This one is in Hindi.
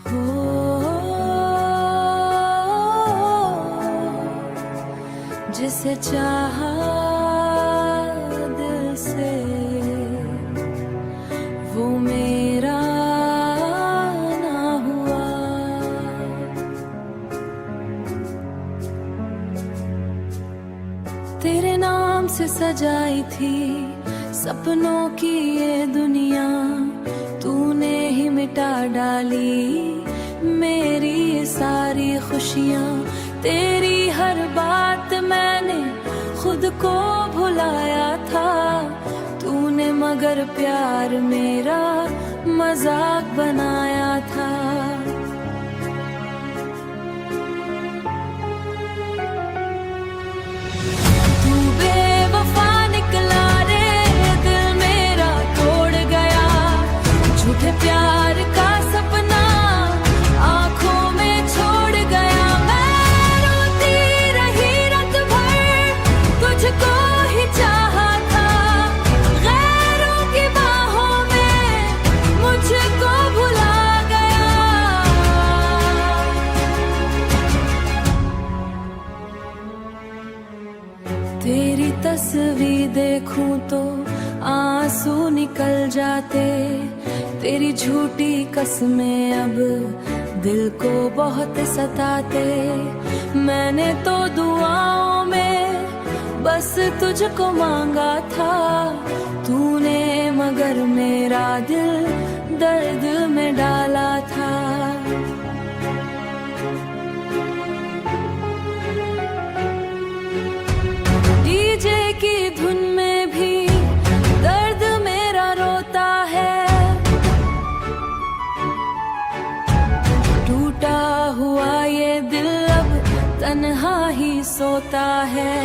हो जिसे चाहा दिल से वो मेरा ना हुआ। तेरे नाम से सजाई थी सपनों की ये दुनिया, तूने ही मिटा डाली मेरी सारी खुशियाँ। तेरी हर बात मैंने खुद को भुलाया था, तूने मगर प्यार मेरा मजाक बनाया था। तू बेवफा निकला रे, दिल मेरा तोड़ गया। झूठे प्यार का सपना आंखों में छोड़ गया। मैं रोती रही रात भर, तुझको ही चाहा था। गैरों की बाहों में मुझको भुला गया। तेरी तस्वीर देखूं तो आंसू निकल जाते। तेरी झूठी कसमें अब दिल को बहुत सताते। मैंने तो दुआओं में बस तुझको मांगा था, तूने मगर मेरा दिल दर्द में डाला था। डीजे की धुन में भी दर्द मेरा रोता है। टूटा हुआ ये दिल अब तन्हा ही सोता है।